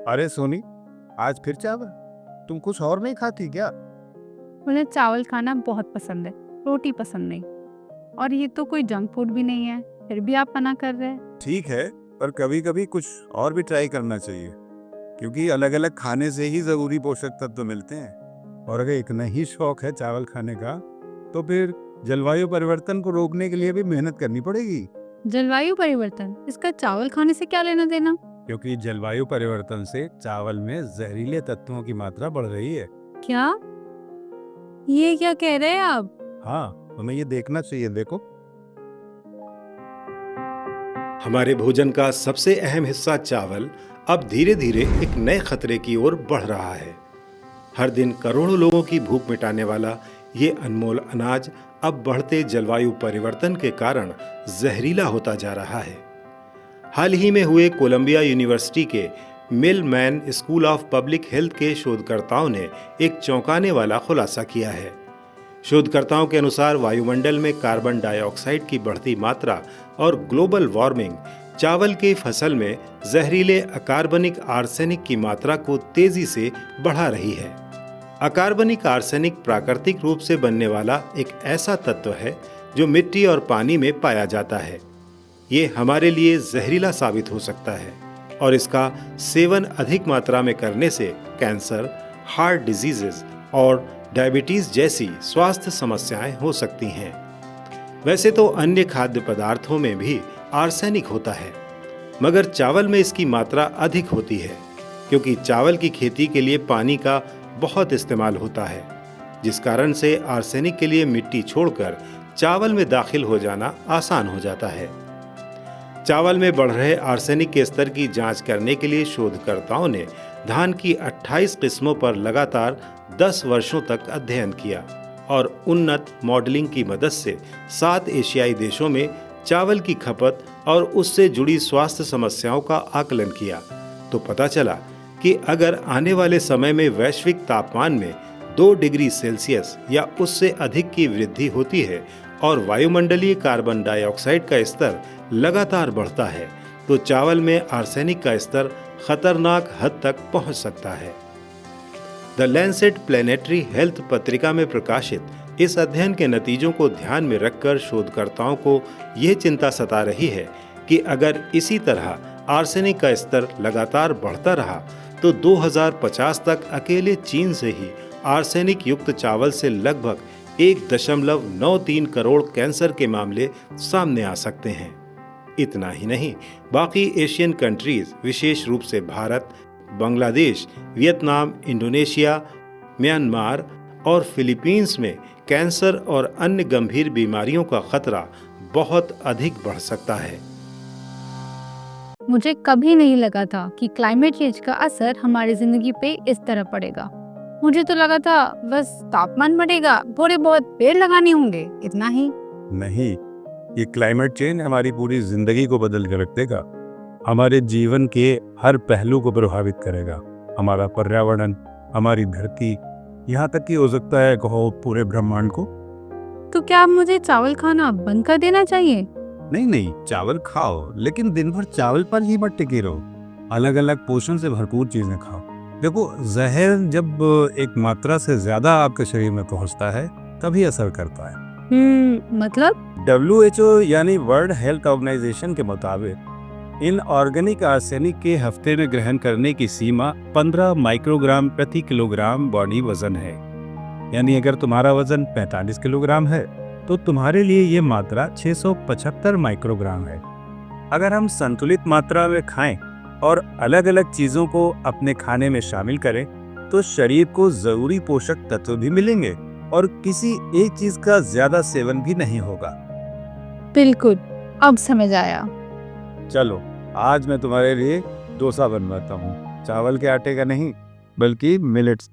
अरे सोनी, आज फिर चावल? तुम कुछ और नहीं खाती क्या? मुझे चावल खाना बहुत पसंद है, रोटी पसंद नहीं। और ये तो कोई जंक फूड भी नहीं है, फिर भी आप मना कर रहे हैं। ठीक है, पर कभी कभी कुछ और भी ट्राई करना चाहिए, क्योंकि अलग अलग खाने से ही जरूरी पोषक तत्व मिलते हैं। और अगर इतना ही शौक है चावल खाने का, तो फिर जलवायु परिवर्तन को रोकने के लिए भी मेहनत करनी पड़ेगी। जलवायु परिवर्तन, इसका चावल खाने से क्या लेना देना? क्योंकि जलवायु परिवर्तन से चावल में जहरीले तत्वों की मात्रा बढ़ रही है। क्या? ये क्या कह रहे हैं आप? हाँ, तुम्हें ये देखना चाहिए, देखो। हमारे भोजन का सबसे अहम हिस्सा चावल अब धीरे धीरे एक नए खतरे की ओर बढ़ रहा है। हर दिन करोड़ों लोगों की भूख मिटाने वाला ये अनमोल अनाज अब बढ़ते जलवायु परिवर्तन के कारण जहरीला होता जा रहा है। हाल ही में हुए कोलंबिया यूनिवर्सिटी के Milman school of public health के शोधकर्ताओं ने एक चौंकाने वाला खुलासा किया है। शोधकर्ताओं के अनुसार वायुमंडल में कार्बन डाइऑक्साइड की बढ़ती मात्रा और ग्लोबल वार्मिंग चावल की फसल में जहरीले अकार्बनिक आर्सेनिक की मात्रा को तेजी से बढ़ा रही है। अकार्बनिक आर्सेनिक प्राकृतिक रूप से बनने वाला एक ऐसा तत्व है जो मिट्टी और पानी में पाया जाता है। ये हमारे लिए जहरीला साबित हो सकता है और इसका सेवन अधिक मात्रा में करने से कैंसर, हार्ट डिजीजेस और डायबिटीज जैसी स्वास्थ्य समस्याएं हो सकती हैं। वैसे तो अन्य खाद्य पदार्थों में भी आर्सेनिक होता है, मगर चावल में इसकी मात्रा अधिक होती है, क्योंकि चावल की खेती के लिए पानी का बहुत इस्तेमाल होता है, जिस कारण से आर्सेनिक के लिए मिट्टी छोड़कर चावल में दाखिल हो जाना आसान हो जाता है। चावल में बढ़ रहे आर्सेनिक के स्तर की जांच करने के लिए शोधकर्ताओं ने धान की 28 किस्मों पर लगातार 10 वर्षों तक अध्ययन किया और उन्नत मॉडलिंग की मदद से 7 एशियाई देशों में चावल की खपत और उससे जुड़ी स्वास्थ्य समस्याओं का आकलन किया। तो पता चला कि अगर आने वाले समय में वैश्विक तापमान में 2 डिग्री सेल्सियस या उससे अधिक की वृद्धि होती है और वायुमंडलीय कार्बन डाइऑक्साइड का स्तर लगातार बढ़ता है, तो चावल में आर्सेनिक का स्तर खतरनाक हद तक पहुंच सकता है। द लैंसेट प्लैनेटरी हेल्थ पत्रिका में प्रकाशित इस अध्ययन के नतीजों को ध्यान में रखकर शोधकर्ताओं को यह चिंता सता रही है कि अगर इसी तरह आर्सेनिक का स्तर लगातार बढ़ता रहा तो 2050 तक अकेले चीन से ही आर्सेनिक युक्त चावल से लगभग 1.93 करोड़ कैंसर के मामले सामने आ सकते हैं। इतना ही नहीं, बाकी एशियन कंट्रीज, विशेष रूप से Bharat, Bangladesh, Vietnam, Indonesia, Myanmar और फिलीपींस में कैंसर और अन्य गंभीर बीमारियों का खतरा बहुत अधिक बढ़ सकता है। मुझे कभी नहीं लगा था कि क्लाइमेट चेंज का असर हमारी जिंदगी पे इस तरह पड़ेगा। मुझे तो लगा था बस तापमान बढ़ेगा, थोड़े बहुत पेड़ लगाने होंगे, इतना ही। नहीं, ये क्लाइमेट चेंज हमारी पूरी जिंदगी को बदल के रख देगा। हमारे जीवन के हर पहलू को प्रभावित करेगा। हमारा पर्यावरण, हमारी धरती, यहाँ तक कि हो सकता है कहो पूरे ब्रह्मांड को। तो क्या अब मुझे चावल खाना बंद कर देना चाहिए? नहीं नहीं, चावल खाओ, लेकिन दिन भर चावल पर ही मत टिके रहो। अलग अलग पोषण से भरपूर चीजें खाओ। देखो, जहर जब एक मात्रा से ज्यादा आपके शरीर में पहुंचता है तभी असर करता है। मतलब? WHO यानी वर्ल्ड हेल्थ ऑर्गेनाइजेशन के मुताबिक इन ऑर्गेनिक आर्सेनिक के हफ्ते में ग्रहण करने की सीमा 15 माइक्रोग्राम प्रति किलोग्राम बॉडी वजन है। यानी अगर तुम्हारा वजन 45 किलोग्राम है तो तुम्हारे लिए ये मात्रा 675 माइक्रोग्राम है। अगर हम संतुलित मात्रा में खाएं और अलग अलग चीजों को अपने खाने में शामिल करें तो शरीर को जरूरी पोषक तत्व भी मिलेंगे और किसी एक चीज का ज्यादा सेवन भी नहीं होगा। बिल्कुल, अब समझ आया। चलो, आज मैं तुम्हारे लिए डोसा बनवाता हूँ। चावल के आटे का नहीं, बल्कि मिलेट्स